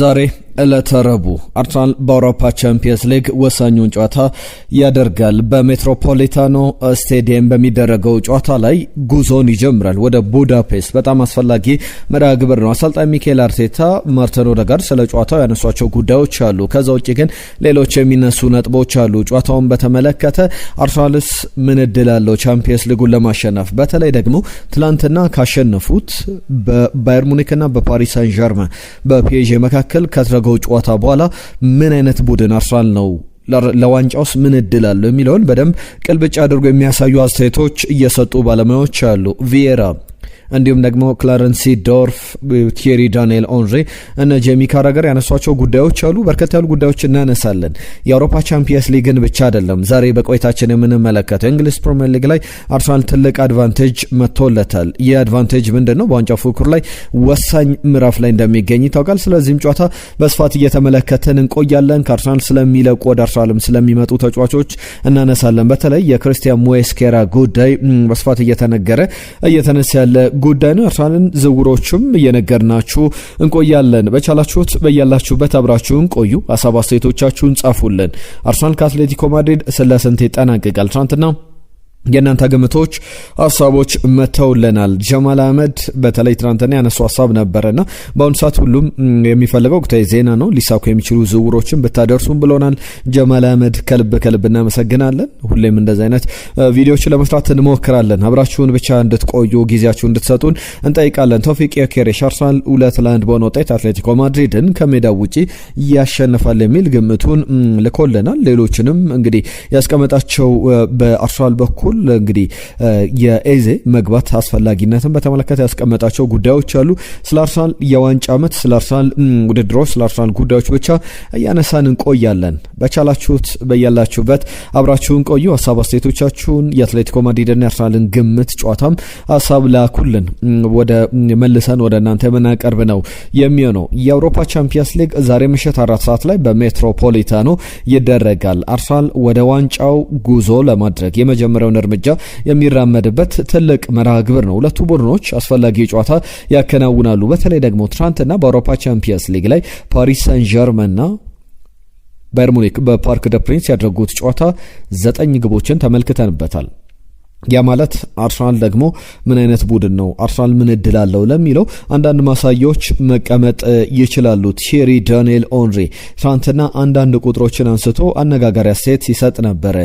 ዛሬ ዕለተ ረቡዕ አርሰናል በአውሮፓ ቻምፒየንስ ሊግ ወሳኙን ጨዋታ ያደርጋል። በሜትሮፖሊታኖ ስቴዲየም በሚደረገው ጨዋታ ላይ ጉዞን ይጀምራል ወደ ቡዳፔስት። በጣም አስፈላጊ መርሃ ግብር ነው። አሰልጣኝ ሚኬል አርቴታ ማርቲን ኦዴጋርድ ስለ ጨዋታው ያነሷቸው ጉዳዮች አሉ። ከዛ ውጭ ግን ሌሎች የሚነሱ ነጥቦች አሉ። ጨዋታውን በተመለከተ አርሰናልስ ምን እድል አለው ቻምፒየንስ ሊጉን ለማሸነፍ? በተለይ ደግሞ ትላንትና ካሸነፉት በባየር ሙኒክና በፓሪስ ሳን ዠርመን በፒኤስጂ መካከል ከተደረገው ጨዋታ በኋላ ምን አይነት ቡድን አርሰናል ነው፣ ለዋንጫውስ ምን እድል አለው የሚለውን በደንብ ቅልብጭ አድርጎ የሚያሳዩ አስተያየቶች እየሰጡ ባለሙያዎች አሉ። ቪዬራ እንዲሁም ደግሞ ክላረንስ ሲዶርፍ፣ ቲየሪ ዳንኤል ኦንሪ እና ጄሚ ካራገር ያነሷቸው ጉዳዮች አሉ። በርከት ያሉ ጉዳዮች እናነሳለን። የአውሮፓ ቻምፒየንስ ሊግን ብቻ አይደለም ዛሬ በቆይታችን የምንመለከተው። እንግሊዝ ፕሪሚየር ሊግ ላይ አርሰናል ትልቅ አድቫንቴጅ መጥቶለታል። ይህ አድቫንቴጅ ምንድነው? በዋንጫ ፉክክር ላይ ወሳኝ ምዕራፍ ላይ እንደሚገኝ ይታወቃል። ስለዚህም ጨዋታ በስፋት እየተመለከተን እንቆያለን። ከአርሰናል ስለሚለቁ ወደ አርሰናልም ስለሚመጡ ተጫዋቾች እናነሳለን። በተለይ የክሪስቲያን ሞስኬራ ጉዳይ በስፋት እየተነሳ ያለ ጉዳይ ነው። አርሰናልን ዝውውሮችም እየነገርናችሁ እንቆያለን። በቻላችሁት በያላችሁበት አብራችሁን ቆዩ። ሀሳብ አስተያየቶቻችሁን ጻፉልን። አርሰናል ከአትሌቲኮ ማድሪድ ስለ ስንት ይጠናቀቃል? ትናንትና የእናንተ ግምቶች ሀሳቦች መተውልናል። ጀማል አህመድ በተለይ ትናንትና ያነሱ ሀሳብ ነበረና በአሁኑ ሰዓት ሁሉም የሚፈልገው ወቅታዊ ዜና ነው፣ ሊሳኩ የሚችሉ ዝውውሮችን ብታደርሱም ብሎናል ጀማል አህመድ። ከልብ እናመሰግናለን። ሁሌም እንደዚህ አይነት ቪዲዮዎችን ለመስራት እንሞክራለን። አብራችሁን ብቻ እንድትቆዩ ጊዜያችሁ እንድትሰጡን እንጠይቃለን። ቶፊቅ የኬሬሽ አርሰናል 2-1 በሆነ ውጤት አትሌቲኮ ማድሪድን ከሜዳው ውጪ ያሸንፋል የሚል ግምቱን ልኮልናል። ሌሎችንም እንግዲህ ያስቀመጣቸው በአርሰናል በኩል እንግዲህ የኤዜ መግባት አስፈላጊነትን በተመለከተ ያስቀመጣቸው ጉዳዮች አሉ። ስለ አርሰናል የዋንጫ ዓመት፣ ስለ አርሰናል ውድድሮች፣ ስለ አርሰናል ጉዳዮች ብቻ እያነሳን እንቆያለን። በቻላችሁት በያላችሁበት አብራችሁን ቆዩ። ሀሳብ አስተያየቶቻችሁን የአትሌቲኮ ማድሪድና የአርሰናልን ግምት ጨዋታም ሀሳብ ላኩልን። ወደ መልሰን ወደ እናንተ የምናቀርብ ነው የሚሆነው። የአውሮፓ ቻምፒየንስ ሊግ ዛሬ ምሽት 4 ሰዓት ላይ በሜትሮፖሊታኖ ይደረጋል። አርሰናል ወደ ዋንጫው ጉዞ ለማድረግ የመጀመሪያውን እርምጃ የሚራመድበት ትልቅ መርሃ ግብር ነው። ሁለቱ ቡድኖች አስፈላጊ ጨዋታ ያከናውናሉ። በተለይ ደግሞ ትናንትና በአውሮፓ ቻምፒየንስ ሊግ ላይ ፓሪስ ሳን ዠርመንና ባየር ሙኒክ በፓርክ ደ ፕሪንስ ያደረጉት ጨዋታ 9 ግቦችን ተመልክተንበታል። ያ ማለት አርሰናል ደግሞ ምን አይነት ቡድን ነው፣ አርሰናል ምን እድል አለው ለሚለው አንዳንድ ማሳያዎች መቀመጥ ይችላሉ። ቲየሪ ዳንኤል ኦንሪ ትናንትና አንዳንድ ቁጥሮችን አንስቶ አነጋጋሪ አስተያየት ሲሰጥ ነበረ።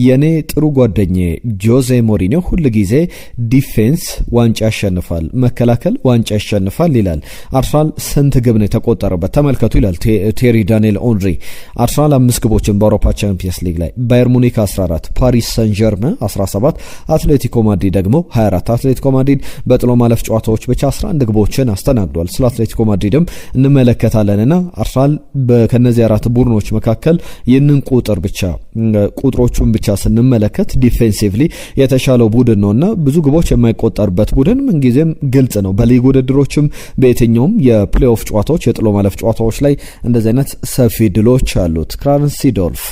የኔ ጥሩ ጓደኛዬ ጆዜ ሞሪኒዮ ሁል ጊዜ ዲፌንስ ዋንጫ ያሸንፋል፣ መከላከል ዋንጫ ያሸንፋል ይላል። አርሰናል ስንት ግብ ነው የተቆጠረበት ተመልከቱ ይላል ቲየሪ ዳንኤል ኦንሪ። አርሰናል 5 ግቦችን በአውሮፓ ቻምፒየንስ ሊግ ላይ፣ ባየር ሙኒክ 14፣ ፓሪስ ሳን ዠርመን 17፣ አትሌቲኮ ማድሪድ ደግሞ 24። አትሌቲኮ ማድሪድ በጥሎ ማለፍ ጨዋታዎች ብቻ 11 ግቦችን አስተናግዷል። ስለ አትሌቲኮ ማድሪድም እንመለከታለንና አርሰናል ከነዚህ 4 ቡድኖች መካከል ይህንን ቁጥሮቹን ብቻ ስንመለከት ዲፌንሲቭሊ የተሻለው ቡድን ነውና ብዙ ግቦች የማይቆጠርበት ቡድን ምንጊዜም ግልጽ ነው። በሊግ ውድድሮችም በየትኛውም የፕሌኦፍ ጨዋታዎች የጥሎ ማለፍ ጨዋታዎች ላይ እንደዚህ አይነት ሰፊ ድሎች አሉት። ክላረንስ ሲዶርፍ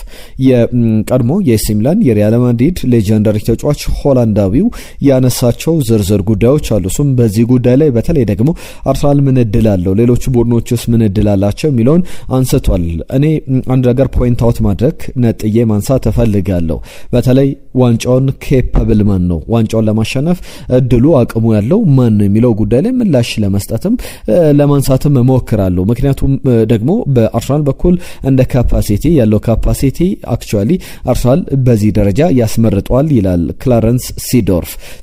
የቀድሞ የኤሲ ሚላን የሪያል ማድሪድ ሌጀንደሪ ተጫዋች ሆላንዳዊው ያነሳቸው ዝርዝር ጉዳዮች አሉ። እሱም በዚህ ጉዳይ ላይ በተለይ ደግሞ አርሰናል ምን እድል አለው፣ ሌሎች ቡድኖችስ ምን እድል አላቸው የሚለውን አንስቷል። እኔ አንድ ነገር ፖይንት አውት ማድረግ ነጥዬ ማንሳት እፈልጋለሁ። በተለይ ዋንጫውን ኬፓብል ማን ነው፣ ዋንጫውን ለማሸነፍ እድሉ አቅሙ ያለው ማን ነው የሚለው ጉዳይ ላይ ምላሽ ለመስጠትም ለማንሳትም እሞክራለሁ። ምክንያቱም ደግሞ በአርሰናል በኩል እንደ ካፓሲቲ ያለው ካፓሲቲ አክቹአሊ አርሰናል በዚህ ደረጃ ያስመርጧል ይላል ክላረንስ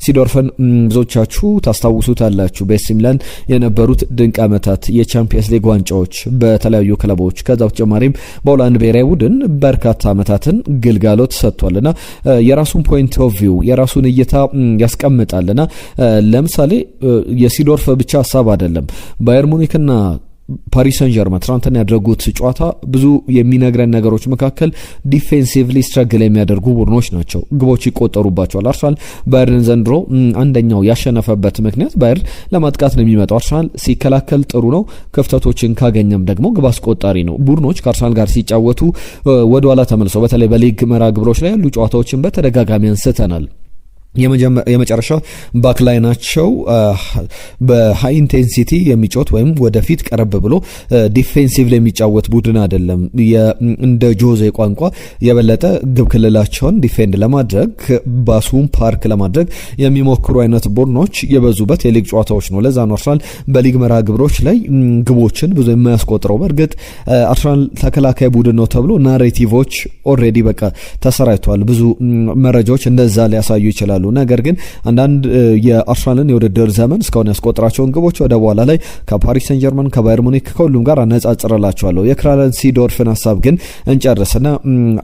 ሲዶርፍን ብዙዎቻችሁ ታስታውሱታላችሁ። በኤሲ ሚላን የነበሩት ድንቅ ዓመታት፣ የቻምፒየንስ ሊግ ዋንጫዎች በተለያዩ ክለቦች፣ ከዛ በተጨማሪም በሆላንድ ብሔራዊ ቡድን በርካታ ዓመታትን ግልጋሎት ሰጥቷልና የራሱን ፖይንት ኦፍ ቪው የራሱን እይታ ያስቀምጣልና ለምሳሌ የሲዶርፍ ብቻ ሀሳብ አይደለም። ባየር ሙኒክና ፓሪስ ሳን ዠርመን ትናንትና ያደረጉት ጨዋታ ብዙ የሚነግረን ነገሮች መካከል ዲፌንሲቭሊ ስትራግል የሚያደርጉ ቡድኖች ናቸው። ግቦች ይቆጠሩባቸዋል። አርሰናል ባየርን ዘንድሮ አንደኛው ያሸነፈበት ምክንያት ባየር ለማጥቃት ነው የሚመጣው። አርሰናል ሲከላከል ጥሩ ነው፣ ክፍተቶችን ካገኘም ደግሞ ግብ አስቆጣሪ ነው። ቡድኖች ከአርሰናል ጋር ሲጫወቱ ወደ ኋላ ተመልሰው በተለይ በሊግ መርሃ ግብሮች ላይ ያሉ ጨዋታዎችን በተደጋጋሚ አንስተናል። የመጨረሻው ባክላይናቸው በሃይ ኢንቴንሲቲ የሚጫወት ወይም ወደፊት ቀረብ ብሎ ዲፌንሲቭ ላይ የሚጫወት ቡድን አይደለም። እንደ ጆዜ ቋንቋ የበለጠ ግብ ክልላቸውን ዲፌንድ ለማድረግ ባሱን ፓርክ ለማድረግ የሚሞክሩ አይነት ቡድኖች የበዙበት የሊግ ጨዋታዎች ነው። ለዛ ነው አርሰናል በሊግ መርሃ ግብሮች ላይ ግቦችን ብዙ የማያስቆጥረው። በእርግጥ አርሰናል ተከላካይ ቡድን ነው ተብሎ ናሬቲቮች ኦልሬዲ በቃ ተሰራይተዋል። ብዙ መረጃዎች እንደዛ ሊያሳዩ ይችላሉ። ነገር ግን አንዳንድ የአርሰናልን የውድድር ዘመን እስካሁን ያስቆጠራቸውን ግቦች ወደ በኋላ ላይ ከፓሪስ ሰን ጀርመን ከባየር ሙኒክ ከሁሉም ጋር አነጻጽርላቸዋለሁ። የክራለን ሲዶርፍን ሀሳብ ግን እንጨርስና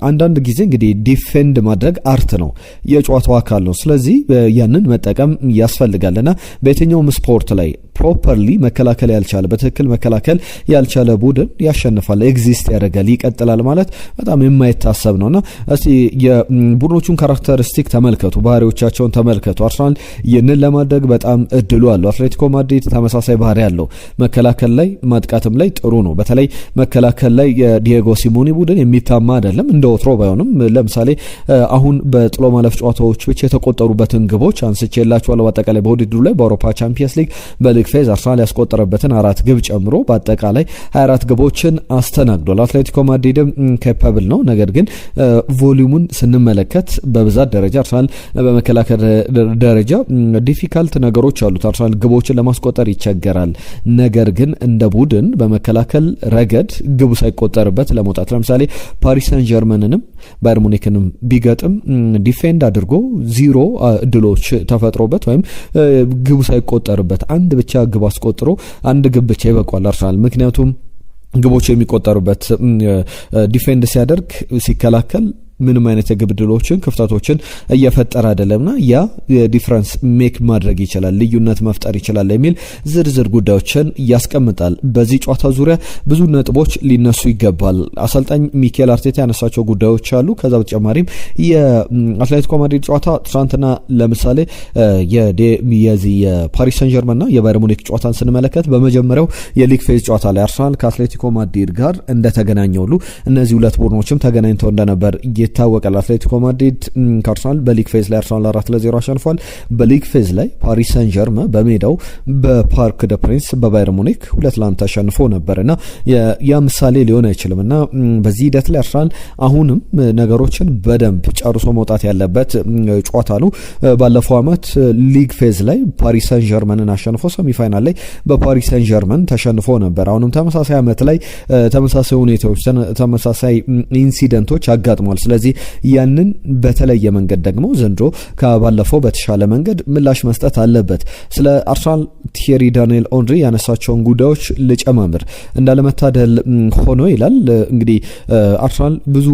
አንዳንድ ጊዜ እንግዲህ ዲፌንድ ማድረግ አርት ነው፣ የጨዋታው አካል ነው። ስለዚህ ያንን መጠቀም ያስፈልጋልና በየትኛውም ስፖርት ላይ ፕሮፐርሊ መከላከል ያልቻለ በትክክል መከላከል ያልቻለ ቡድን ያሸንፋል፣ ኤግዚስት ያደርጋል፣ ይቀጥላል ማለት በጣም የማይታሰብ ነውና እስቲ የቡድኖቹን ካራክተሪስቲክ ተመልከቱ፣ ባህሪዎቻቸውን ተመልከቱ። አርሰናል ይህንን ለማድረግ በጣም እድሉ አለው። አትሌቲኮ ማድሪድ ተመሳሳይ ባህሪ ያለው መከላከል ላይ ማጥቃትም ላይ ጥሩ ነው። በተለይ መከላከል ላይ የዲየጎ ሲሞኒ ቡድን የሚታማ አይደለም፣ እንደ ወትሮ ባይሆንም ለምሳሌ አሁን በጥሎ ማለፍ ጨዋታዎች ብቻ የተቆጠሩበትን ግቦች አንስቼላችኋለሁ። በአጠቃላይ በውድድሩ ላይ በአውሮፓ ቻምፒየንስ ሊግ በሊግ ፌዝ አርሰናል ያስቆጠረበትን 4 ግብ ጨምሮ በአጠቃላይ 24 ግቦችን አስተናግዷል። አትሌቲኮ ማድሪድም ኬፓብል ነው። ነገር ግን ቮሊዩሙን ስንመለከት በብዛት ደረጃ አርሰናል በመከላከል ደረጃ ዲፊካልት ነገሮች አሉት። አርሰናል ግቦችን ለማስቆጠር ይቸገራል። ነገር ግን እንደ ቡድን በመከላከል ረገድ ግቡ ሳይቆጠርበት ለመውጣት ለምሳሌ ፓሪስ ሰን ጀርመንንም ባየር ሙኒክንም ቢገጥም ዲፌንድ አድርጎ 0 እድሎች ተፈጥሮበት ወይም ግቡ ሳይቆጠርበት አንድ ብቻ ግብ አስቆጥሮ አንድ ግብ ብቻ ይበቃል አርሰናል። ምክንያቱም ግቦች የሚቆጠሩበት ዲፌንድ ሲያደርግ ሲከላከል ምንም አይነት የግብ ድሎችን ክፍተቶችን እየፈጠረ አይደለምና ያ ዲፍረንስ ሜክ ማድረግ ይችላል፣ ልዩነት መፍጠር ይችላል የሚል ዝርዝር ጉዳዮችን ያስቀምጣል። በዚህ ጨዋታ ዙሪያ ብዙ ነጥቦች ሊነሱ ይገባል። አሰልጣኝ ሚኬል አርቴታ ያነሳቸው ጉዳዮች አሉ። ከዛ በተጨማሪም የአትሌቲኮ ማድሪድ ጨዋታ ትናንትና ለምሳሌ የፓሪስ ሰን ጀርመንና የባየር ሙኒክ ጨዋታን ስንመለከት በመጀመሪያው የሊግ ፌዝ ጨዋታ ላይ አርሰናል ከአትሌቲኮ ማድሪድ ጋር እንደተገናኘው ሁሉ እነዚህ ሁለት ቡድኖችም ተገናኝተው እንደነበር ይታወቃል። አትሌቲኮ ማድሪድ ከአርሰናል በሊግ ፌዝ ላይ አርሰናል 4-0 አሸንፏል። በሊግ ፌዝ ላይ ፓሪስ ሰን ጀርመን በሜዳው በፓርክ ደ ፕሪንስ በባየር ሙኒክ 2-1 ተሸንፎ ነበርና ያ ምሳሌ ሊሆን አይችልምና በዚህ ሂደት ላይ አርሰናል አሁንም ነገሮችን በደንብ ጨርሶ መውጣት ያለበት ጨዋታ ነው። ባለፈው አመት ሊግ ፌዝ ላይ ፓሪስ ሰን ጀርመንን አሸንፎ ሴሚፋይናል ላይ በፓሪስ ሰን ጀርመን ተሸንፎ ነበር። አሁንም ተመሳሳይ አመት ላይ ተመሳሳይ ሁኔታዎች ተመሳሳይ ኢንሲደንቶች አጋጥሟል። ስለዚህ ያንን በተለየ መንገድ ደግሞ ዘንድሮ ከባለፈው በተሻለ መንገድ ምላሽ መስጠት አለበት። ስለ አርሰናል ቲየሪ ዳንኤል ኦንሪ ያነሳቸውን ጉዳዮች ልጨማምር። እንዳለመታደል ሆኖ ይላል እንግዲህ አርሰናል ብዙ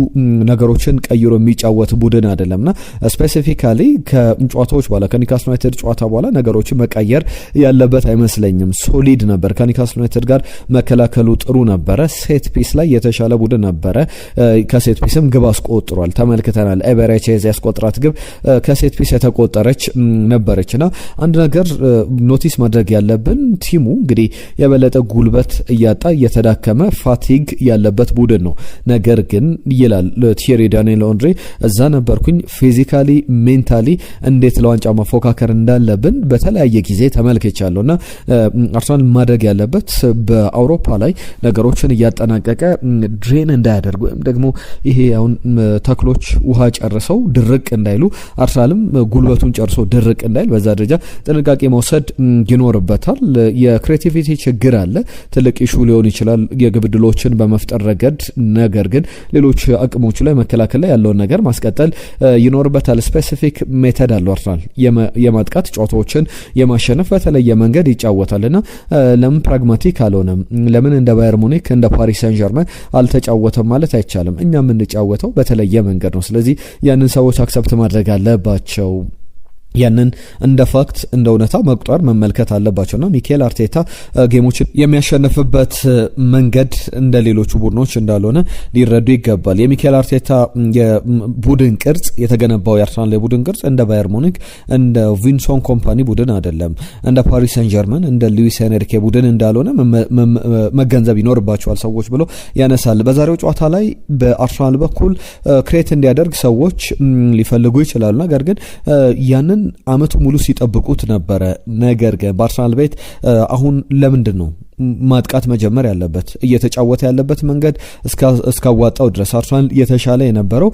ነገሮችን ቀይሮ የሚጫወት ቡድን አይደለምና ስፔሲፊካሊ ከጨዋታዎች በኋላ ከኒውካስል ዩናይትድ ጨዋታ በኋላ ነገሮችን መቀየር ያለበት አይመስለኝም። ሶሊድ ነበር። ከኒውካስል ዩናይትድ ጋር መከላከሉ ጥሩ ነበረ። ሴት ፒስ ላይ የተሻለ ቡድን ነበረ። ከሴት ፒስም ግብ አስቆጥሯል፣ ተመልክተናል። ኤበሬቼዝ ያስቆጥራት ግብ ከሴት ፒስ የተቆጠረች ነበረችና አንድ ነገር ኖቲስ ማድረግ ያለብን ቲሙ እንግዲህ የበለጠ ጉልበት እያጣ እየተዳከመ ፋቲግ ያለበት ቡድን ነው። ነገር ግን ይላል ቲየሪ ዳንኤል ኦንሪ እዛ ነበርኩኝ፣ ፊዚካሊ ሜንታሊ እንዴት ለዋንጫ መፎካከር እንዳለብን በተለያየ ጊዜ ተመልክቻለሁና አርሰናል ማድረግ ያለበት በአውሮፓ ላይ ነገሮችን እያጠናቀቀ ድሬን እንዳያደርግ ወይም ደግሞ ይሄ አሁን ተክሎች ውሃ ጨርሰው ድርቅ እንዳይሉ አርሰናልም ጉልበቱን ጨርሶ ድርቅ እንዳይል በዛ ደረጃ ጥንቃቄ መውሰድ ይኖርበታል። የክሬቲቪቲ ችግር አለ፣ ትልቅ ኢሹ ሊሆን ይችላል የግብ ዕድሎችን በመፍጠር ረገድ። ነገር ግን ሌሎች አቅሞቹ ላይ መከላከል ላይ ያለውን ነገር ማስቀጠል ይኖርበታል። ስፔሲፊክ ሜተድ አለው አርሰናል የማጥቃት ጨዋታዎችን የማሸነፍ በተለየ መንገድ ይጫወታልና ለምን ፕራግማቲክ አልሆነም? ለምን እንደ ባየር ሙኒክ እንደ ፓሪስ ሰን ጀርመን አልተጫወተም ማለት አይቻልም። እኛ የምንጫወተው በተለየ መንገድ ነው። ስለዚህ ያንን ሰዎች አክሰፕት ማድረግ አለባቸው። ያንን እንደ ፋክት እንደ እውነታ መቁጠር መመልከት አለባቸውና ሚኬል አርቴታ ጌሞችን የሚያሸንፍበት መንገድ እንደ ሌሎቹ ቡድኖች እንዳልሆነ ሊረዱ ይገባል። የሚኬል አርቴታ የቡድን ቅርጽ የተገነባው የአርሰናል የቡድን ቅርጽ እንደ ባየር ሙኒክ እንደ ቪንሶን ኮምፓኒ ቡድን አይደለም፣ እንደ ፓሪስ ሰን ጀርመን እንደ ሉዊስ ኤንሪኬ ቡድን እንዳልሆነ መገንዘብ ይኖርባቸዋል ሰዎች ብሎ ያነሳል። በዛሬው ጨዋታ ላይ በአርሰናል በኩል ክሬት እንዲያደርግ ሰዎች ሊፈልጉ ይችላሉ። ነገር ግን ያንን ያንን አመቱ ሙሉ ሲጠብቁት ነበረ። ነገር ግን በአርሰናል ቤት አሁን ለምንድን ነው ማጥቃት መጀመር ያለበት? እየተጫወተ ያለበት መንገድ እስካዋጣው ድረስ አርሰናል የተሻለ የነበረው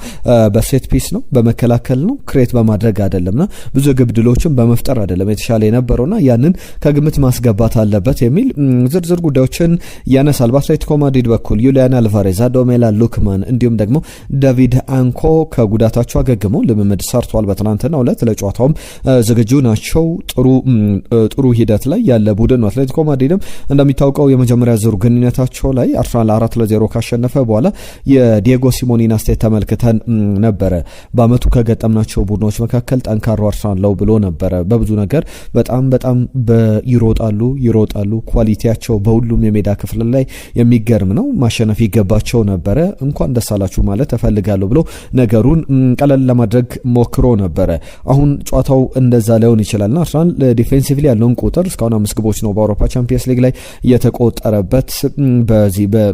በሴት ፒስ ነው፣ በመከላከል ነው፣ ክሬት በማድረግ አይደለምና ብዙ ግብ ድሎችን በመፍጠር አይደለም የተሻለ የነበረውና ያንን ከግምት ማስገባት አለበት የሚል ዝርዝር ጉዳዮችን ያነሳል። በአትሌቲኮ ማድሪድ በኩል ዩሊያን አልቫሬዝ፣ አዶሜላ ሉክማን እንዲሁም ደግሞ ዳቪድ አንኮ ከጉዳታቸው አገግመው ልምምድ ሰርቷል። በትናንትናው ዕለት ለጨዋታውም ዝግጁ ናቸው። ጥሩ ሂደት ላይ ያለ ቡድን ነው። አትሌቲኮ ማድሪድም እንደሚታወቀው የመጀመሪያ ዙር ግንኙነታቸው ላይ አርሰናል 4-0 ካሸነፈ በኋላ የዲየጎ ሲሞኔን አስተያየት ተመልክተን ነበረ። በአመቱ ከገጠምናቸው ቡድኖች መካከል ጠንካራ አርሰናል ነው ብሎ ነበረ። በብዙ ነገር በጣም ይሮጣሉ። ኳሊቲያቸው በሁሉም የሜዳ ክፍል ላይ የሚገርም ነው። ማሸነፍ ይገባቸው ነበረ። እንኳን ደስ አላችሁ ማለት እፈልጋለሁ ብሎ ነገሩን ቀለል ለማድረግ ሞክሮ ነበረ። አሁን ጨዋታው እንደዛ ላይሆን ይችላልና አርሰናል ዲፌንሲቭሊ ያለውን ቁጥር እስካሁን 5 ግቦች ነው በአውሮፓ ቻምፒየንስ ሊግ ላይ የተቆጠረበት።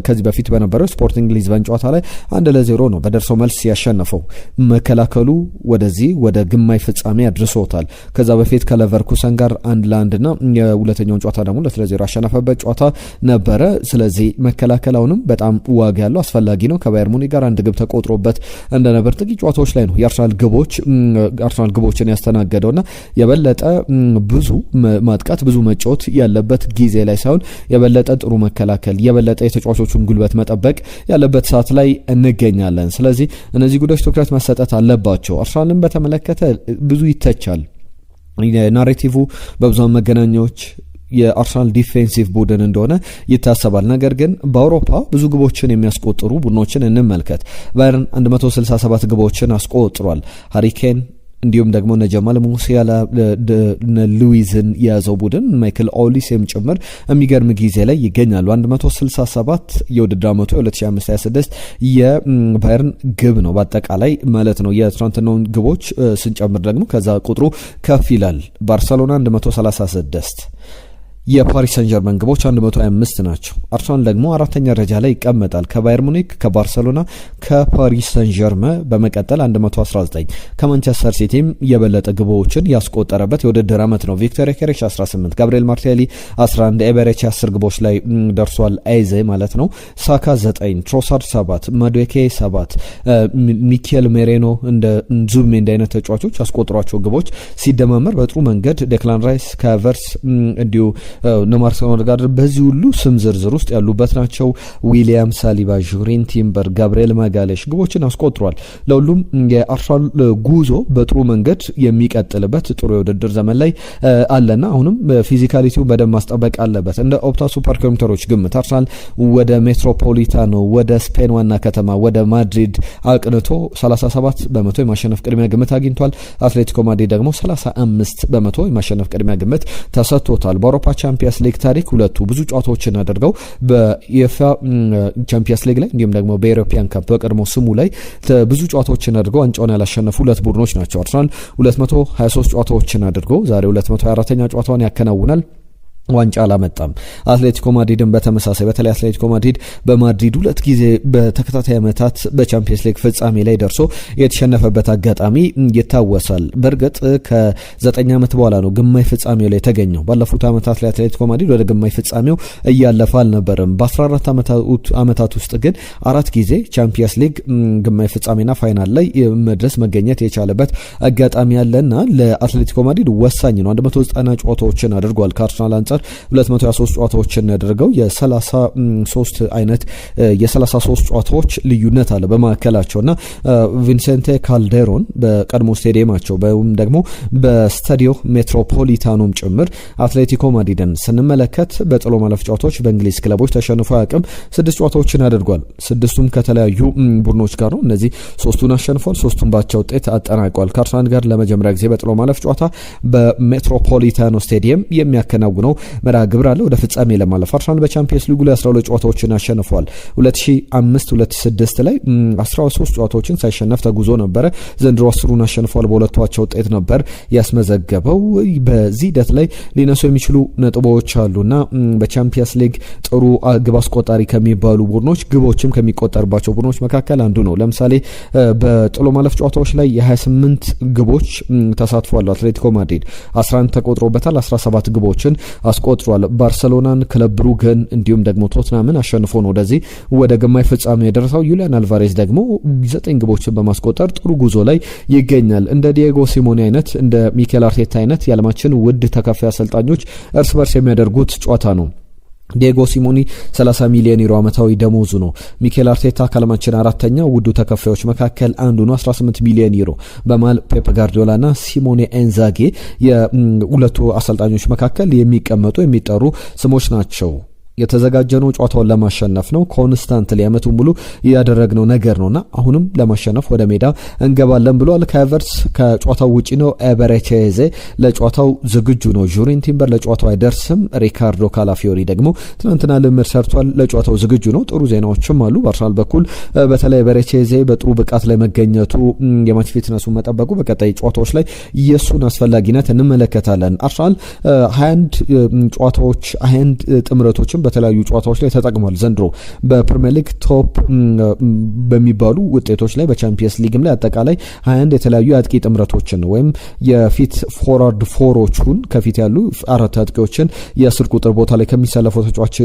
ከዚህ በፊት በነበረው ስፖርቲንግ ሊዝበን ጨዋታ ላይ 1-0 ነው በደርሶ መልስ ያሸነፈው። መከላከሉ ወደ ግማሽ ፍጻሜ አድርሶታል። ከዛ በፊት ከሌቨርኩሰን ጋር 1-1 እና የሁለተኛውን ጨዋታ ደግሞ 2-0 ያሸነፈበት ጨዋታ ነበረ። ስለዚህ መከላከል አሁንም በጣም ዋጋ ያለው አስፈላጊ ነው። ከባየር ሙኒክ ጋር 1 ግብ ተቆጥሮበት እንደነበር ጥቂት ጨዋታዎች ላይ ነው የአርሰናል ግቦችን ያስተናገደውና የበለጠ ብዙ ማጥቃት ብዙ መጫወት ያለበት ጊዜ ላይ ሳይሆን የበለጠ ጥሩ መከላከል የበለጠ የተጫዋቾቹን ጉልበት መጠበቅ ያለበት ሰዓት ላይ እንገኛለን። ስለዚህ እነዚህ ጉዳዮች ትኩረት መሰጠት አለባቸው። አርሰናልን በተመለከተ ብዙ ይተቻል። ናሬቲቭ በብዙሃን መገናኛዎች የአርሰናል ዲፌንሲቭ ቡድን እንደሆነ ይታሰባል። ነገር ግን በአውሮፓ ብዙ ግቦችን የሚያስቆጥሩ ቡድኖችን እንመልከት። ባየርን 167 ግቦችን አስቆጥሯል። ሃሪ ኬን እንዲሁም ደግሞ ነጀማል ሙሲያላ ሉዊዝን የያዘው ቡድን ማይክል ኦሊሴም ጭምር የሚገርም ጊዜ ላይ ይገኛሉ። 167 የውድድር ዓመቱ 2025/26 የባየርን ግብ ነው በአጠቃላይ ማለት ነው። የትናንትናውን ግቦች ስንጨምር ደግሞ ከዛ ቁጥሩ ከፍ ይላል። ባርሰሎና 136፣ የፓሪስ ሰን ጀርመን ግቦች 125 ናቸው። አርሰናል ደግሞ አራተኛ ደረጃ ላይ ይቀመጣል። ከባየር ሙኒክ፣ ከባርሰሎና፣ ከፓሪስ ሰን ጀርመን በመቀጠል 119 ከማንቸስተር ሲቲም የበለጠ ግቦችን ያስቆጠረበት የውድድር ዓመት ነው። ቪክቶር ዮኬሬሽ 18፣ ጋብሪኤል ማርቲኔሊ 11፣ ኤቤሬቺ 10 ግቦች ላይ ደርሷል። አይዜ ማለት ነው። ሳካ 9፣ ትሮሳርድ 7፣ ማዱዌኬ 7፣ ሚኬል ሜሬኖ እንደ ዙቢሜንዲ አይነት ተጫዋቾች ያስቆጠሯቸው ግቦች ሲደመመር በጥሩ መንገድ ዴክላን ራይስ፣ ካቨርስ እንዲሁ ነማርሰኖ ጋር በዚህ ሁሉ ስም ዝርዝር ውስጥ ያሉበት ናቸው። ዊሊያም ሳሊባ፣ ዡሪን ቲምበር፣ ጋብሪኤል ማጋሌሽ ግቦችን አስቆጥሯል። ለሁሉም የአርሰናል ጉዞ በጥሩ መንገድ የሚቀጥልበት ጥሩ የውድድር ዘመን ላይ አለና አሁንም ፊዚካሊቲው በደንብ ማስጠበቅ አለበት። እንደ ኦፕታ ሱፐር ኮምፒውተሮች ግምት አርሰናል ወደ ሜትሮፖሊታኖ ወደ ስፔን ዋና ከተማ ወደ ማድሪድ አቅንቶ 37 በመቶ የማሸነፍ ቅድሚያ ግምት አግኝቷል። አትሌቲኮ ማድሪድ ደግሞ 35 በመቶ የማሸነፍ ቅድሚያ ግምት ተሰጥቶታል። በአውሮፓ ቻምፒየንስ ሊግ ታሪክ ሁለቱ ብዙ ጨዋታዎችን አድርገው በዩኤፋ ቻምፒየንስ ሊግ ላይ እንዲሁም ደግሞ በኢሮፒያን ካፕ በቀድሞ ስሙ ላይ ብዙ ጨዋታዎችን አድርገው ዋንጫውን ያላሸነፉ ሁለት ቡድኖች ናቸው። አርሰናል 223 ጨዋታዎችን አድርገው ዛሬ 224ኛ ጨዋታውን ያከናውናል። ዋንጫ አላመጣም። አትሌቲኮ ማድሪድን በተመሳሳይ በተለይ አትሌቲኮ ማድሪድ በማድሪድ 2 ጊዜ በተከታታይ ዓመታት በቻምፒየንስ ሊግ ፍጻሜ ላይ ደርሶ የተሸነፈበት አጋጣሚ ይታወሳል። በእርግጥ ከ9 ዓመት በኋላ ነው ግማሽ ፍጻሜው ላይ የተገኘው። ባለፉት ዓመታት ላይ አትሌቲኮ ማድሪድ ወደ ግማሽ ፍጻሜው እያለፈ አልነበረም። በ14 ዓመታት ውስጥ ግን 4 ጊዜ ቻምፒየንስ ሊግ ግማሽ ፍጻሜና ፋይናል ላይ መድረስ መገኘት የቻለበት አጋጣሚ ያለና ለአትሌቲኮ ማድሪድ ወሳኝ ነው። 190 ጨዋታዎችን አድርጓል። ከአርሰናል አንጻር 223 ጨዋታዎችን ያደረገው የ33 ጨዋታዎች ልዩነት አለ በማዕከላቸውና ቪንሴንቴ ካልዴሮን በቀድሞ ስቴዲየማቸው ወይም ደግሞ በስታዲዮ ሜትሮፖሊታኖም ጭምር አትሌቲኮ ማድሪድን ስንመለከት በጥሎ ማለፍ ጨዋታዎች በእንግሊዝ ክለቦች ተሸንፎ አያውቅም። 6 ጨዋታዎችን አድርጓል። 6ቱም ከተለያዩ ቡድኖች ጋር ነው። እነዚህ 3ቱን አሸንፏል፣ 3ቱም ባቻ ውጤት አጠናቋል። ከአርሰናል ጋር ለመጀመሪያ ጊዜ በጥሎ ማለፍ ጨዋታ በሜትሮፖሊታኖ ስቴዲየም የሚያከናውነው መርሃ ግብር አለ ወደ ፍጻሜ ለማለፍ። አርሰናል በቻምፒየንስ ሊጉ ላይ 12 ጨዋታዎችን አሸንፏል። 2005-2006 ላይ 13 ጨዋታዎችን ሳይሸነፍ ተጉዞ ነበረ። ዘንድሮ 10ሩን አሸንፏል። በሁለቱ አቻ ውጤት ነበር ያስመዘገበው። በዚህ ሂደት ላይ ሊነሱ የሚችሉ ነጥቦች አሉና በቻምፒየንስ ሊግ ጥሩ ግብ አስቆጣሪ ከሚባሉ ቡድኖች ግቦችም ከሚቆጠርባቸው ቡድኖች መካከል አንዱ ነው። ለምሳሌ በጥሎ ማለፍ ጨዋታዎች ላይ የ28 ግቦች ተሳትፏል። አትሌቲኮ ማድሪድ 11 ተቆጥሮበታል። 17 ግቦችን አስቆጥሯል። ባርሰሎናን፣ ክለብ ብሩግን እንዲሁም ደግሞ ቶትናምን አሸንፎ ነው ወደዚህ ወደ ግማሽ ፍጻሜ የደረሰው። ዩሊያን አልቫሬዝ ደግሞ 9 ግቦችን በማስቆጠር ጥሩ ጉዞ ላይ ይገኛል። እንደ ዲየጎ ሲሞኔ አይነት እንደ ሚኬል አርቴታ አይነት የዓለማችን ውድ ተከፋይ አሰልጣኞች እርስ በርስ የሚያደርጉት ጨዋታ ነው። ዲየጎ ሲሞኔ 30 ሚሊዮን ዩሮ ዓመታዊ ደሞዙ ነው። ሚኬል አርቴታ ከዓለማችን አራተኛ ውዱ ተከፋዮች መካከል አንዱ ነው። 18 ሚሊዮን ዩሮ። በመሃል ፔፕ ጋርዲዮላና ሲሞኔ ኢንዛጊ የሁለቱ አሰልጣኞች መካከል የሚቀመጡ የሚጠሩ ስሞች ናቸው። የተዘጋጀነው ጨዋታውን ለማሸነፍ ነው። ኮንስታንትሊ ዓመቱ ሙሉ ያደረግነው ነገር ነውና አሁንም ለማሸነፍ ወደ ሜዳ እንገባለን ብሏል። ከቨርስ ከጨዋታው ውጪ ነው። ኤበሬቼዜ ለጨዋታው ዝግጁ ነው። ጁሪን ቲምበር ለጨዋታው አይደርስም። ሪካርዶ ካላፊዮሪ ደግሞ ትናንትና ልምድ ሰርቷል፣ ለጨዋታው ዝግጁ ነው። ጥሩ ዜናዎችም አሉ በአርሰናል በኩል በተለይ ኤበሬቼዜ በጥሩ ብቃት ላይ መገኘቱ የማች ፊትነሱን መጠበቁ በቀጣይ ጨዋታዎች ላይ የሱን አስፈላጊነት እንመለከታለን። አርሰናል 21 ጨዋታዎች 21 ጥምረቶችን በተለያዩ ጨዋታዎች ላይ ተጠቅሟል። ዘንድሮ በፕሪሚየር ሊግ ቶፕ በሚባሉ ውጤቶች ላይ በቻምፒየንስ ሊግም ላይ አጠቃላይ 21 የተለያዩ አጥቂ ጥምረቶችን ወይም የፊት ፎርዋርድ ፎሮቹን ከፊት ያሉ አራት አጥቂዎችን የ10 ቁጥር ቦታ ላይ ከሚሰለፈው ተጫዋች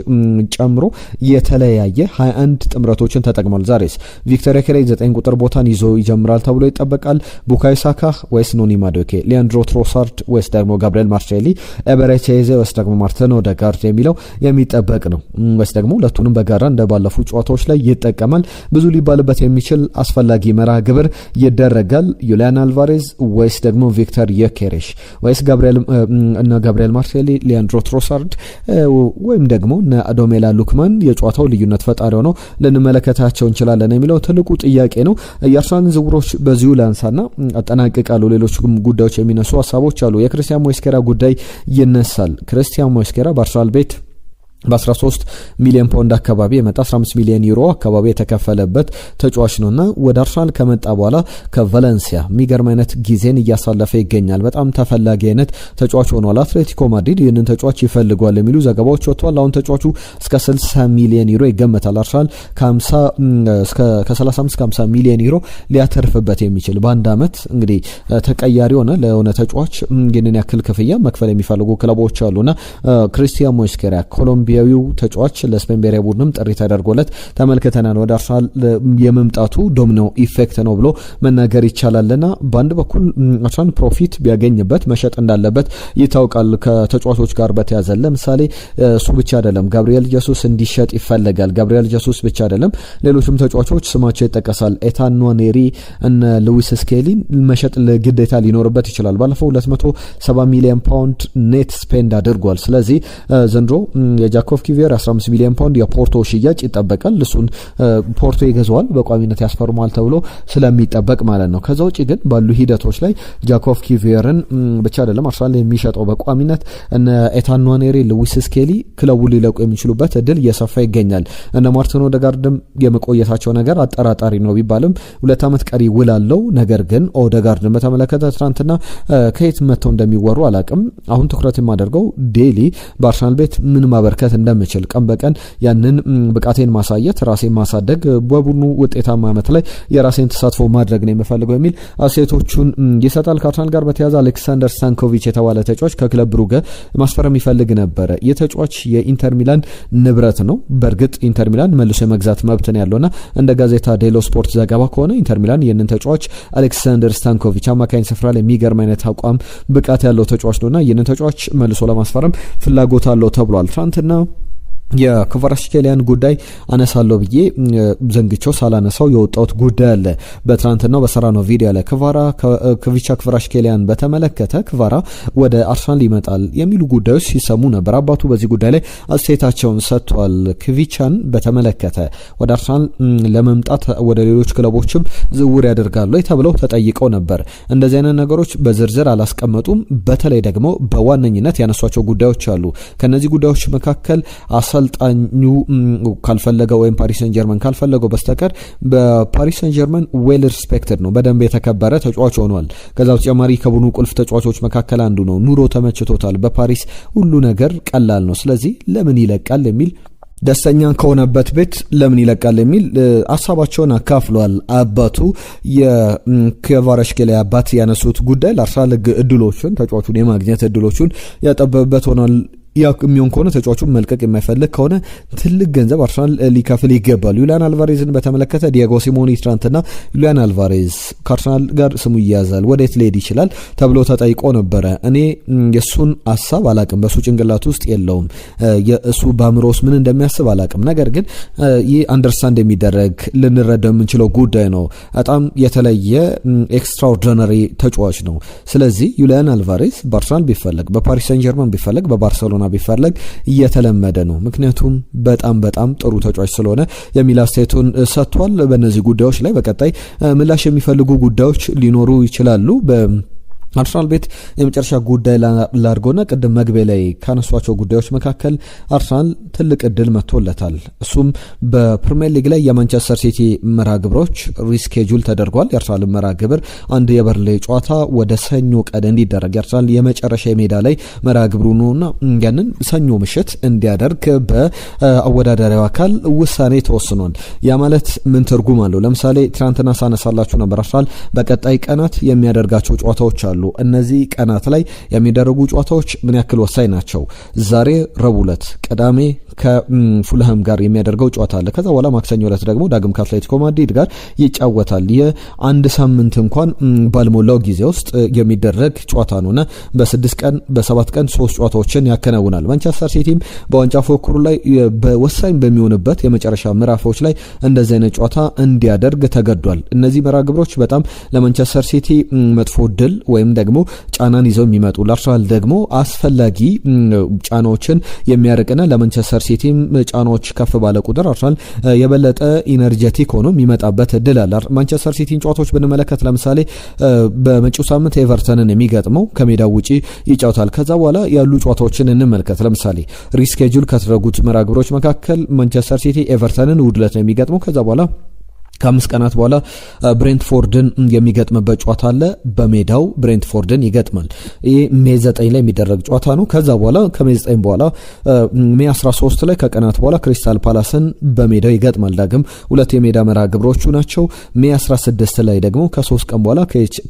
ጨምሮ የተለያየ 21 ጥምረቶችን ተጠቅሟል። ዛሬስ ቪክተር ዮኬሬሽ 9 ቁጥር ቦታን ይዞ ይጀምራል ተብሎ ይጠበቃል። ቡካዮ ሳካ ወይስ ኖኒ ማዱኬ፣ ሊያንድሮ ትሮሳርድ ወይስ ደግሞ ጋብሪኤል ማርቲኔሊ፣ ኤበሬቼዜ ወይስ ደግሞ ማርቲን ኦዴጋርድ የሚለው የሚጠበቅ ነው። ወይስ ደግሞ ሁለቱንም በጋራ እንደባለፉ ጨዋታዎች ላይ ይጠቀማል። ብዙ ሊባልበት የሚችል አስፈላጊ መርሃ ግብር ይደረጋል። ዩሊያን አልቫሬዝ ወይስ ደግሞ ቪክተር ዮኬሬሽ ወይስ ጋብሪኤል ማርቲኔሊ፣ ሊያንድሮ ትሮሳርድ ወይም ደግሞ አዶሜላ ሉክማን የጨዋታው ልዩነት ፈጣሪ ሆነው ልንመለከታቸው እንችላለን የሚለው ትልቁ ጥያቄ ነው። የአርሰናል ዝውውሮች በዚሁ ላንሳና አጠናቅቃሉ። ሌሎች ጉዳዮች የሚነሱ ሀሳቦች አሉ። የክርስቲያን ሞስኬራ ጉዳይ ይነሳል። ክርስቲያን ሞስኬራ በአርሰናል ቤት በ13 ሚሊዮን ፓውንድ አካባቢ የመጣ 15 ሚሊዮን ዩሮ አካባቢ የተከፈለበት ተጫዋች ነውና ወደ አርሰናል ከመጣ በኋላ ከቫሌንሲያ የሚገርም አይነት ጊዜን እያሳለፈ ይገኛል። በጣም ተፈላጊ አይነት ተጫዋች ሆኗል። አትሌቲኮ ማድሪድ ይህንን ተጫዋች ይፈልጓል የሚሉ ዘገባዎች ወጥተዋል። አሁን ተጫዋቹ እስከ 60 ሚሊዮን ዩሮ ይገመታል። አርሰናል ከ35 እስከ 50 ሚሊዮን ዩሮ ሊያተርፍበት የሚችል በአንድ አመት እንግዲህ ተቀያሪ ለሆነ ተጫዋች ይህንን ያክል ክፍያ መክፈል የሚፈልጉ ክለቦች አሉና ክሪስቲያን ሞስኬራ ኮሎምቢያዊው ተጫዋች ለስፔን ብሔራዊ ቡድንም ጥሪ ተደርጎለት ተመልክተናል። ወደ አርሰናል የመምጣቱ ዶሚኖ ኢፌክት ነው ብሎ መናገር ይቻላልና በአንድ በኩል አርሰናል ፕሮፊት ቢያገኝበት መሸጥ እንዳለበት ይታወቃል። ከተጫዋቾች ጋር በተያዘ ለምሳሌ እሱ ብቻ አይደለም፣ ጋብሪኤል ጀሱስ እንዲሸጥ ይፈልጋል። ጋብሪኤል ጀሱስ ብቻ አይደለም፣ ሌሎችም ተጫዋቾች ስማቸው ይጠቀሳል። ኤታን ንዋኔሪ እና ሉዊስ ስኬሊ መሸጥ ግዴታ ሊኖርበት ይችላል። ባለፈው 270 ሚሊዮን ፓውንድ ኔት ስፔንድ አድርጓል። ስለዚህ ዘንድሮ ጃኮቭ ኪቪየር 15 ሚሊዮን ፓውንድ የፖርቶ ሽያጭ ይጠበቃል። እሱን ፖርቶ ይገዛዋል፣ በቋሚነት ያስፈርማል ተብሎ ስለሚጠበቅ ማለት ነው። ከዛ ውጪ ግን ባሉ ሂደቶች ላይ ጃኮቭ ኪቪየርን ብቻ አይደለም አርሰናል የሚሸጠው በቋሚነት እነ ኤታን ንዋኔሪ፣ ሉዊስ ስኬሊ ክለቡ ሊለቁ የሚችሉበት እድል እየሰፋ ይገኛል። እነ ማርቲን ኦዴጋርድም የመቆየታቸው ነገር አጠራጣሪ ነው ቢባልም 2 ዓመት ቀሪ ውል አለው። ነገር ግን ኦዴጋርድን በተመለከተ ትናንትና ከየት መጥተው እንደሚወሩ አላቅም። አሁን ትኩረት የማደርገው ዴሊ በአርሰናል ቤት ምን ማበርከት እንደምችል ቀን በቀን ያንን ብቃቴን ማሳየት ራሴን ማሳደግ በቡድኑ ውጤታማ ዓመት ላይ የራሴን ተሳትፎ ማድረግ ነው የምፈልገው የሚል አስተያየቶቹን ይሰጣል። ከአርሰናል ጋር በተያያዘ አሌክሳንደር ስታንኮቪች የተባለ ተጫዋች ከክለብ ብሩገ ማስፈረም ይፈልግ ነበረ። የተጫዋች የኢንተር ሚላን ንብረት ነው። በእርግጥ ኢንተር ሚላን መልሶ የመግዛት መብት ነው ያለውና እንደ ጋዜጣ ዴሎ ስፖርት ዘገባ ከሆነ ኢንተር ሚላን ይህንን ተጫዋች አሌክሳንደር ስታንኮቪች አማካኝ ስፍራ ላይ የሚገርም አይነት አቋም ብቃት ያለው ተጫዋች ነውና ይህንን ተጫዋች መልሶ ለማስፈረም ፍላጎት አለው ተብሏል። ትናንትና የክቫራትስኬሊያን ጉዳይ አነሳለሁ ብዬ ዘንግቼው ሳላነሳው የወጣውት ጉዳይ አለ። በትናንትናው በሰራነው ቪዲዮ ላይ ክቪቻ ክቫራትስኬሊያን በተመለከተ ክቫራ ወደ አርሰናል ይመጣል የሚሉ ጉዳዮች ሲሰሙ ነበር። አባቱ በዚህ ጉዳይ ላይ አስተያየታቸውን ሰጥቷል። ክቪቻን በተመለከተ ወደ አርሰናል ለመምጣት ወደ ሌሎች ክለቦችም ዝውውር ያደርጋሉ ተብለው ተጠይቀው ነበር። እንደዚህ አይነት ነገሮች በዝርዝር አላስቀመጡም። በተለይ ደግሞ በዋነኝነት ያነሷቸው ጉዳዮች አሉ። ከነዚህ ጉዳዮች መካከል አሰልጣኙ ካልፈለገው ወይም ፓሪስ ሰን ጀርመን ካልፈለገው በስተቀር በፓሪስ ሰን ጀርመን ዌል ሪስፔክትድ ነው፣ በደንብ የተከበረ ተጫዋች ሆኗል። ከዛ በተጨማሪ ከቡድኑ ቁልፍ ተጫዋቾች መካከል አንዱ ነው። ኑሮ ተመችቶታል። በፓሪስ ሁሉ ነገር ቀላል ነው። ስለዚህ ለምን ይለቃል የሚል ደስተኛ ከሆነበት ቤት ለምን ይለቃል የሚል ሀሳባቸውን አካፍሏል። አባቱ የክቫራትስኬሊያ አባት ያነሱት ጉዳይ ለአርሰናል እድሎችን ተጫዋቹን የማግኘት እድሎቹን ያጠበበበት ሆኗል። የሚሆን ከሆነ ተጫዋቹን መልቀቅ የማይፈልግ ከሆነ ትልቅ ገንዘብ አርሰናል ሊከፍል ይገባል። ዩሊያን አልቫሬዝን በተመለከተ ዲየጎ ሲሞኒ ትናንትና ዩሊያን አልቫሬዝ ከአርሰናል ጋር ስሙ ይያዛል፣ ወዴት ሊሄድ ይችላል ተብሎ ተጠይቆ ነበረ። እኔ የእሱን ሀሳብ አላቅም፣ በእሱ ጭንቅላት ውስጥ የለውም። የእሱ በአእምሮስ ምን እንደሚያስብ አላቅም። ነገር ግን ይህ አንደርስታንድ የሚደረግ ልንረዳው የምንችለው ጉዳይ ነው። በጣም የተለየ ኤክስትራኦርዲናሪ ተጫዋች ነው። ስለዚህ ዩሊያን አልቫሬዝ በአርሰናል ቢፈለግ፣ በፓሪስ ሰን ጀርመን ቢፈለግ፣ በባርሰሎና ቢፈለግ እየተለመደ ነው። ምክንያቱም በጣም ጥሩ ተጫዋች ስለሆነ የሚል አስተያየቱን ሰጥቷል። በእነዚህ ጉዳዮች ላይ በቀጣይ ምላሽ የሚፈልጉ ጉዳዮች ሊኖሩ ይችላሉ። አርሰናል ቤት የመጨረሻ ጉዳይ ላድርጎና ቅድም መግቢያ ላይ ካነሷቸው ጉዳዮች መካከል አርሰናል ትልቅ እድል መጥቶለታል። እሱም በፕሪሚየር ሊግ ላይ የማንቸስተር ሲቲ መርሃ ግብሮች ሪስኬጁል ተደርጓል። የአርሰናል መርሃ ግብር አንድ የበርንሌይ ጨዋታ ወደ ሰኞ ቀን እንዲደረግ የአርሰናል የመጨረሻ የሜዳ ላይ መርሃ ግብሩ ነውና ያንን ሰኞ ምሽት እንዲያደርግ በአወዳዳሪው አካል ውሳኔ ተወስኗል። ያ ማለት ምን ትርጉም አለው? ለምሳሌ ትናንትና ሳነሳላችሁ ነበር አርሰናል በቀጣይ ቀናት የሚያደርጋቸው ጨዋታዎች አሉ። እነዚህ ቀናት ላይ የሚደረጉ ጨዋታዎች ምን ያክል ወሳኝ ናቸው? ዛሬ ረቡዕ ዕለት፣ ቅዳሜ ከፉልሃም ጋር የሚያደርገው ጨዋታ አለ። ከዛ በኋላ ማክሰኞ ዕለት ደግሞ ዳግም ከአትሌቲኮ ማድሪድ ጋር ይጫወታል። የአንድ ሳምንት እንኳን ባልሞላው ጊዜ ውስጥ የሚደረግ ጨዋታ ነውና በ6 ቀን በ7 ቀን 3 ጨዋታዎችን ያከናውናል። ማንቸስተር ሲቲም በዋንጫ ፉክክሩ ላይ በወሳኝ በሚሆንበት የመጨረሻ ምዕራፎች ላይ እንደዚህ አይነት ጨዋታ እንዲያደርግ ተገዷል። እነዚህ መርሃ ግብሮች በጣም ለማንቸስተር ሲቲ መጥፎ ድል ወይም ደግሞ ጫናን ይዘው የሚመጡ ለአርሰናል ደግሞ አስፈላጊ ጫናዎችን የሚያርቅና ለማንቸስተር ሲቲም ጫናዎች ከፍ ባለ ቁጥር አርሰናል የበለጠ ኢነርጄቲክ ሆኖ የሚመጣበት እድል አለ። ማንቸስተር ሲቲን ጨዋታዎች ብንመለከት ለምሳሌ በመጪው ሳምንት ኤቨርተንን የሚገጥመው ከሜዳው ውጪ ይጫወታል። ከዛ በኋላ ያሉ ጨዋታዎችን እንመልከት። ለምሳሌ ሪስኬጁል ከተደረጉት መርሃ ግብሮች መካከል ማንቸስተር ሲቲ ኤቨርተንን እሁድ ዕለት ነው የሚገጥመው። ከዛ በኋላ ከ5 ቀናት በኋላ ብሬንትፎርድን የሚገጥምበት ጨዋታ አለ። በሜዳው ብሬንትፎርድን ይገጥማል። ይህ ሜይ 9 ላይ የሚደረግ ጨዋታ ነው። ከዛ በኋላ ከሜይ 9 በኋላ ሜይ 13 ላይ ከቀናት በኋላ ክሪስታል ፓላስን በሜዳው ይገጥማል። ዳግም 2 የሜዳ መርሃ ግብሮቹ ናቸው። ሜይ 16 ላይ ደግሞ ከ3 ቀን በኋላ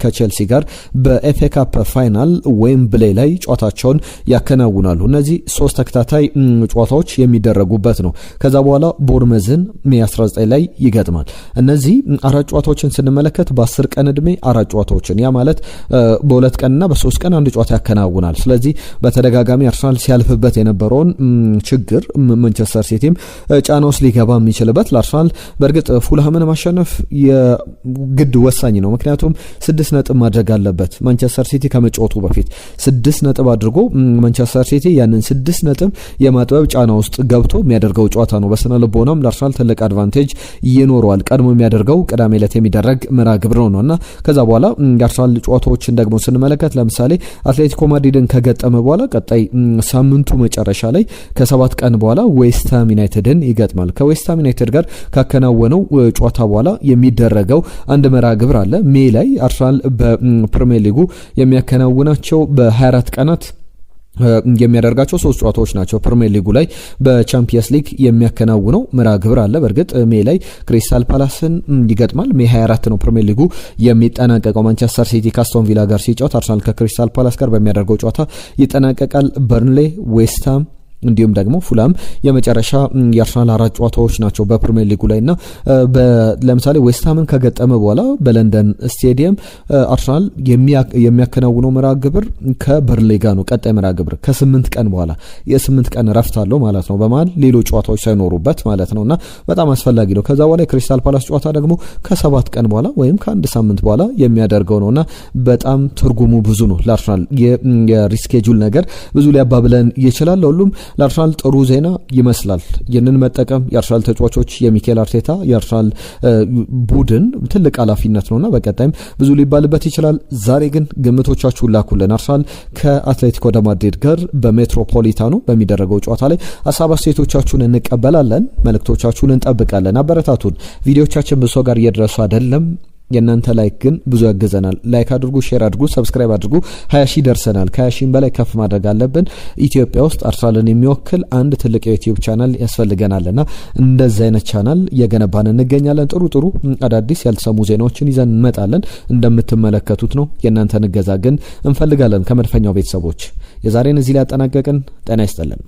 ከቼልሲ ጋር በኤፍኤ ካፕ ፋይናል ዌምብሌይ ላይ ጨዋታቸውን ያከናውናሉ። እነዚህ 3 ተከታታይ ጨዋታዎች የሚደረጉበት ነው። ከዛ በኋላ ቦርመዝን ሜይ 19 ላይ ይገጥማል። እነዚህ 4 ጨዋታዎችን ስንመለከት በ10 ቀን እድሜ 4 ጨዋታዎችን ያ ማለት በ2 ቀንና በ3 ቀን አንድ ጨዋታ ያከናውናል። ስለዚህ በተደጋጋሚ አርሰናል ሲያልፍበት የነበረውን ችግር ማንቸስተር ሲቲም ጫና ውስጥ ሊገባ የሚችልበት ለአርሰናል በእርግጥ ፉልሃምን ማሸነፍ የግድ ወሳኝ ነው። ምክንያቱም 6 ነጥብ ማድረግ አለበት ማንቸስተር ሲቲ ከመጫወቱ በፊት 6 ነጥብ አድርጎ ማንቸስተር ሲቲ ያንን 6 ነጥብ የማጥበብ ጫና ውስጥ ገብቶ የሚያደርገው ጨዋታ ነው። በስነ ልቦናም ለአርሰናል ትልቅ አድቫንቴጅ ይኖረዋል። ቀድሞ የሚያደርገው ቅዳሜ ዕለት የሚደረግ መርሃ ግብር ነውና ከዛ በኋላ የአርሰናል ጨዋታዎችን ደግሞ ስንመለከት ለምሳሌ አትሌቲኮ ማድሪድን ከገጠመ በኋላ ቀጣይ ሳምንቱ መጨረሻ ላይ ከ7 ቀን በኋላ ዌስትሃም ዩናይትድን ይገጥማል። ከዌስትሃም ዩናይትድ ጋር ካከናወነው ጨዋታ በኋላ የሚደረገው አንድ መርሃ ግብር አለ። ሜይ ላይ አርሰናል በፕሪሚየር ሊጉ የሚያከናውናቸው በ24 ቀናት የሚያደርጋቸው 3 ጨዋታዎች ናቸው። ፕሪሚየር ሊጉ ላይ በቻምፒየንስ ሊግ የሚያከናውነው መርሃ ግብር አለ። በእርግጥ ሜይ ላይ ክሪስታል ፓላስን ይገጥማል። ሜይ 24 ነው ፕሪሚየር ሊጉ የሚጠናቀቀው። ማንቸስተር ሲቲ ከአስቶን ቪላ ጋር ሲጫወት አርሰናል ከክሪስታል ፓላስ ጋር በሚያደርገው ጨዋታ ይጠናቀቃል። በርንሌ፣ ዌስትሃም፣ እንዲሁም ደግሞ ፉላም የመጨረሻ የአርሰናል 4 ጨዋታዎች ናቸው በፕሪሚየር ሊጉ ላይና ለምሳሌ ዌስትሃምን ከገጠመ በኋላ በለንደን ስቴዲየም አርሰናል የሚያከናውነው መርሃ ግብር ከበርንሌ ጋር ነው። ቀጣይ መርሃ ግብር ከ8 ቀን በኋላ የ8 ቀን ረፍት አለው ማለት ነው፣ በመሃል ሌሎች ጨዋታዎች ሳይኖሩበት ማለት ነውና በጣም አስፈላጊ ነው። ከዛ በኋላ የክሪስታል ፓላስ ጨዋታ ደግሞ ከ7 ቀን በኋላ ወይም ከአንድ ሳምንት በኋላ የሚያደርገው ነውና በጣም ትርጉሙ ብዙ ነው ለአርሰናል። የሪስኬጁል ነገር ብዙ ሊያባብለን ይችላል። ሁሉም ለአርሰናል ጥሩ ዜና ይመስላል። ይህንን መጠቀም የአርሰናል ተጫዋቾች የሚኬል አርቴታ የአርሰናል ቡድን ትልቅ ኃላፊነት ነውና በቀጣይም ብዙ ሊባልበት ይችላል። ዛሬ ግን ግምቶቻችሁን ላኩልን። አርሰናል ከአትሌቲኮ ደ ማድሪድ ጋር በሜትሮፖሊታኖ በሚደረገው ጨዋታ ላይ ሀሳብ አስተያየቶቻችሁን እንቀበላለን። መልእክቶቻችሁን እንጠብቃለን። አበረታቱን። ቪዲዮቻችን ብሶ ጋር እየደረሱ አይደለም። የእናንተ ላይክ ግን ብዙ ያገዘናል። ላይክ አድርጉ፣ ሼር አድርጉ፣ ሰብስክራይብ አድርጉ። 20 ሺህ ደርሰናል። ከ20 ሺህ በላይ ከፍ ማድረግ አለብን። ኢትዮጵያ ውስጥ አርሰናልን የሚወክል አንድ ትልቅ የዩቲዩብ ቻናል ያስፈልገናልና እንደዚህ አይነት ቻናል እየገነባን እንገኛለን። ጥሩ አዳዲስ ያልተሰሙ ዜናዎችን ይዘን እንመጣለን። እንደምትመለከቱት ነው። የእናንተን እገዛ ግን እንፈልጋለን ከመድፈኛው ቤተሰቦች። የዛሬን እዚህ ላይ ያጠናቀቅን። ጤና ይስጥልን።